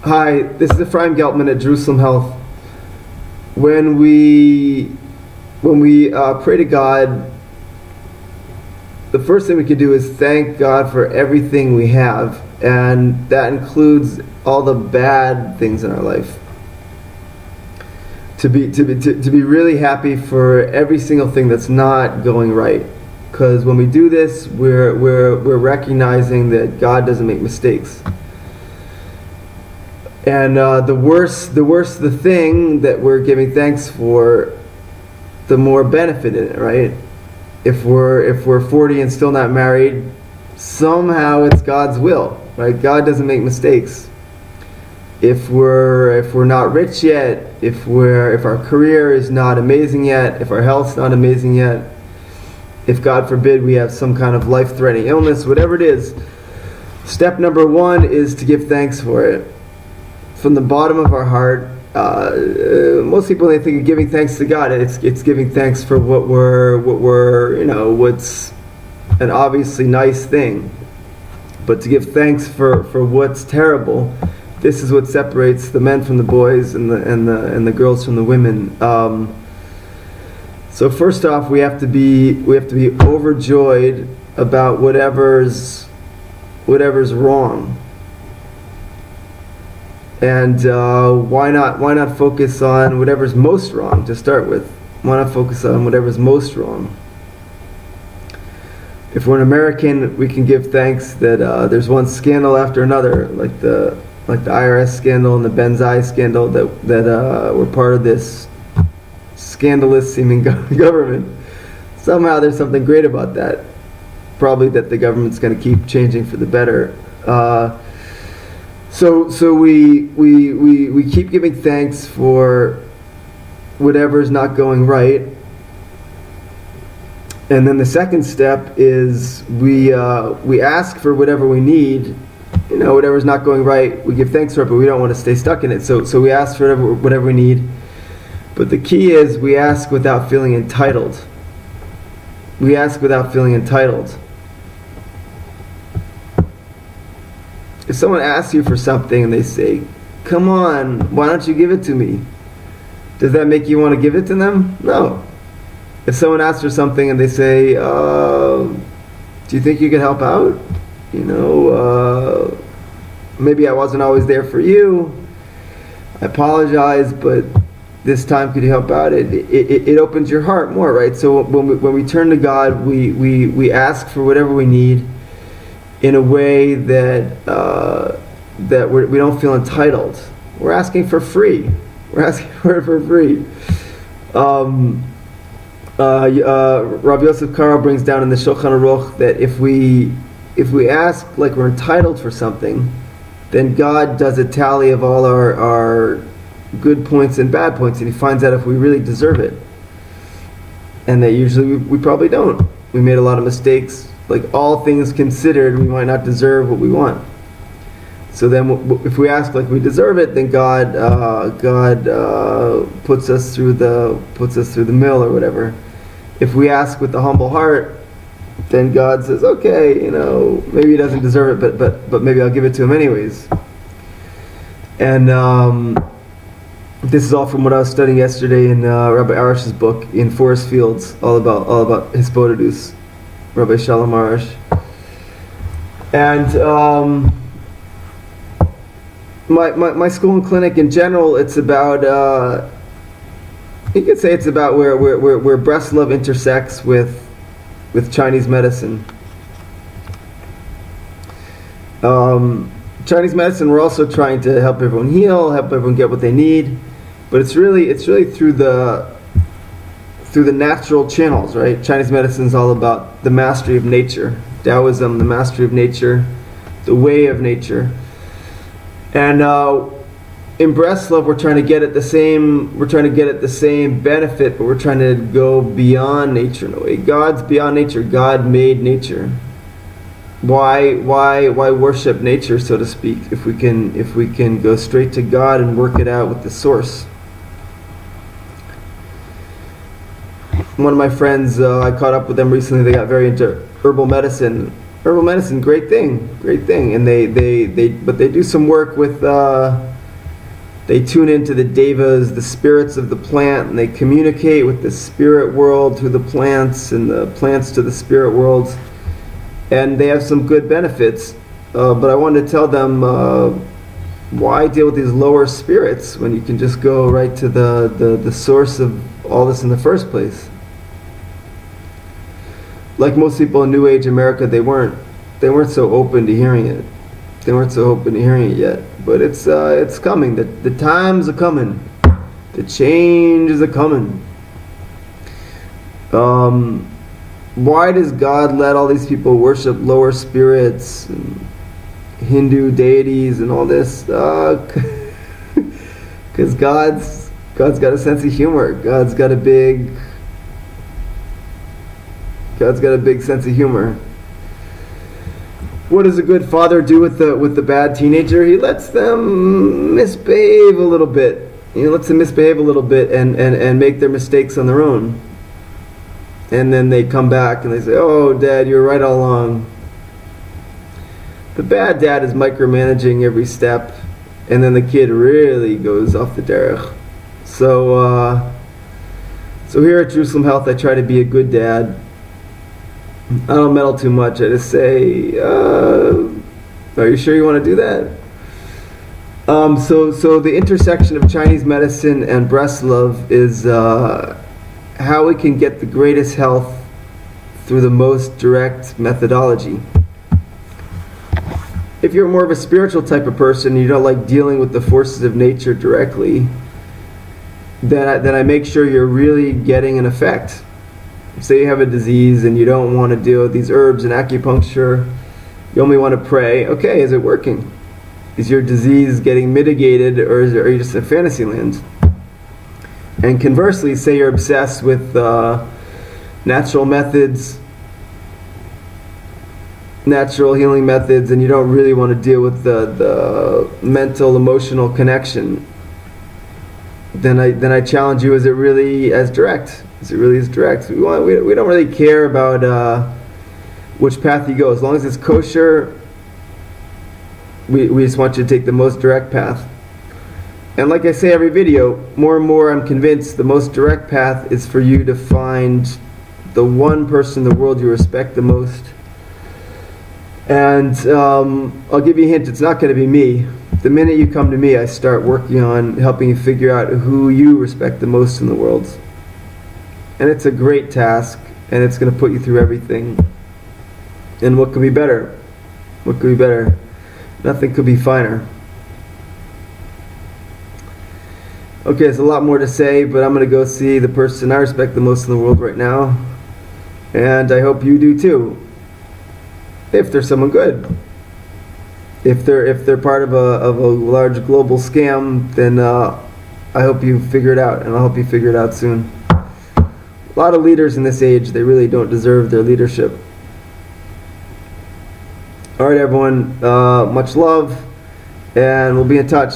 Hi, this is Ephraim Geltman at Jerusalem Health. When we pray to God, the first thing we can do is thank God for everything we have, and that includes all the bad things in our life. To be really happy for every single thing that's not going right, because when we do this, we're recognizing that God doesn't make mistakes. And the worse the thing that we're giving thanks for, the more benefit in it, right? If we're 40 and still not married, somehow it's God's will, right? God doesn't make mistakes. If we're not rich yet, if our career is not amazing yet, if our health's not amazing yet, if God forbid we have some kind of life-threatening illness, whatever it is, step number one is to give thanks for it. From the bottom of our heart, most people, they think of giving thanks to God, it's giving thanks for what's an obviously nice thing. But to give thanks for what's terrible, this is what separates the men from the boys and the girls from the women. So first off, we have to be overjoyed about whatever's wrong. And why not focus on whatever's most wrong to start with? Why not focus on whatever's most wrong? If we're an American, we can give thanks that there's one scandal after another, like the IRS scandal and the Benzai scandal that were part of this scandalous seeming government. Somehow there's something great about that. Probably that the government's going to keep changing for the better. So we keep giving thanks for whatever's not going right, and then the second step is we ask for whatever we need. Whatever's not going right, we give thanks for it, but we don't want to stay stuck in it. So we ask for whatever we need, but the key is we ask without feeling entitled. We ask without feeling entitled. If someone asks you for something and they say, "Come on, why don't you give it to me?" Does that make you want to give it to them? No. If someone asks for something and they say, "Do you think you could help out? Maybe I wasn't always there for you. I apologize, but this time could you help out?" It opens your heart more, right? So when we turn to God, we ask for whatever we need in a way that we don't feel entitled. We're asking for free. We're asking for it for free. Rabbi Yosef Karo brings down in the Shulchan Aruch that if we ask like we're entitled for something, then God does a tally of all our good points and bad points, and He finds out if we really deserve it. And that usually we probably don't. We made a lot of mistakes. Like all things considered, we might not deserve what we want. So then, if we ask like we deserve it, then God puts us through the mill or whatever. If we ask with the humble heart, then God says, "Okay, maybe He doesn't deserve it, but maybe I'll give it to Him anyways." And this is all from what I was studying yesterday in Rabbi Arush's book in Forest Fields, all about Hispodidus. Rabbi Shalom Arush. And my school and clinic in general, it's about you could say it's about where Breslov intersects with Chinese medicine. Chinese medicine, we're also trying to help everyone heal, help everyone get what they need, but it's really through the natural channels, right? Chinese medicine is all about the mastery of nature. Taoism, the mastery of nature, the way of nature. And in Breslov, we're trying to get at the same benefit, but we're trying to go beyond nature in a way. God's beyond nature. God made nature. Why worship nature, so to speak, if we can go straight to God and work it out with the source? One of my friends, I caught up with them recently. They got very into herbal medicine, herbal medicine, great thing, and but they do some work with. They tune into the devas, the spirits of the plant, and they communicate with the spirit world through the plants, and the plants to the spirit world, and they have some good benefits. But I wanted to tell them, why deal with these lower spirits when you can just go right to the source of all this in the first place? Like most people in New Age America, they weren't so open to hearing it. They weren't so open to hearing it yet. But it's coming. The times are coming. The changes are coming. Why does God let all these people worship lower spirits and Hindu deities and all this? Because God's got a sense of humor. God's got a big sense of humor. What does a good father do with the bad teenager? He lets them misbehave a little bit. He lets them misbehave a little bit and make their mistakes on their own. And then they come back and they say, "Oh, Dad, you were right all along." The bad dad is micromanaging every step, and then the kid really goes off the derech. So here at Jerusalem Health, I try to be a good dad. I don't meddle too much. I just say, "Are you sure you want to do that?" So the intersection of Chinese medicine and Breslov is how we can get the greatest health through the most direct methodology. If you're more of a spiritual type of person, you don't like dealing with the forces of nature directly, then I make sure you're really getting an effect. Say you have a disease and you don't want to deal with these herbs and acupuncture, you only want to pray. Okay, is it working? Is your disease getting mitigated, or are you just in fantasy land? And conversely, say you're obsessed with natural methods, natural healing methods, and you don't really want to deal with the mental, emotional connection, then I challenge you, is it really as direct? Is it really as direct? We don't really care about which path you go. As long as it's kosher, we just want you to take the most direct path. And like I say every video, more and more I'm convinced the most direct path is for you to find the one person in the world you respect the most. And I'll give you a hint, it's not going to be me. The minute you come to me, I start working on helping you figure out who you respect the most in the world. And it's a great task, and it's going to put you through everything. And what could be better? What could be better? Nothing could be finer. Okay, there's a lot more to say, but I'm going to go see the person I respect the most in the world right now. And I hope you do too. If they're someone good. If they're part of a large global scam, then I hope you figure it out, and I hope you figure it out soon. A lot of leaders in this age, they really don't deserve their leadership. Alright everyone, much love, and we'll be in touch.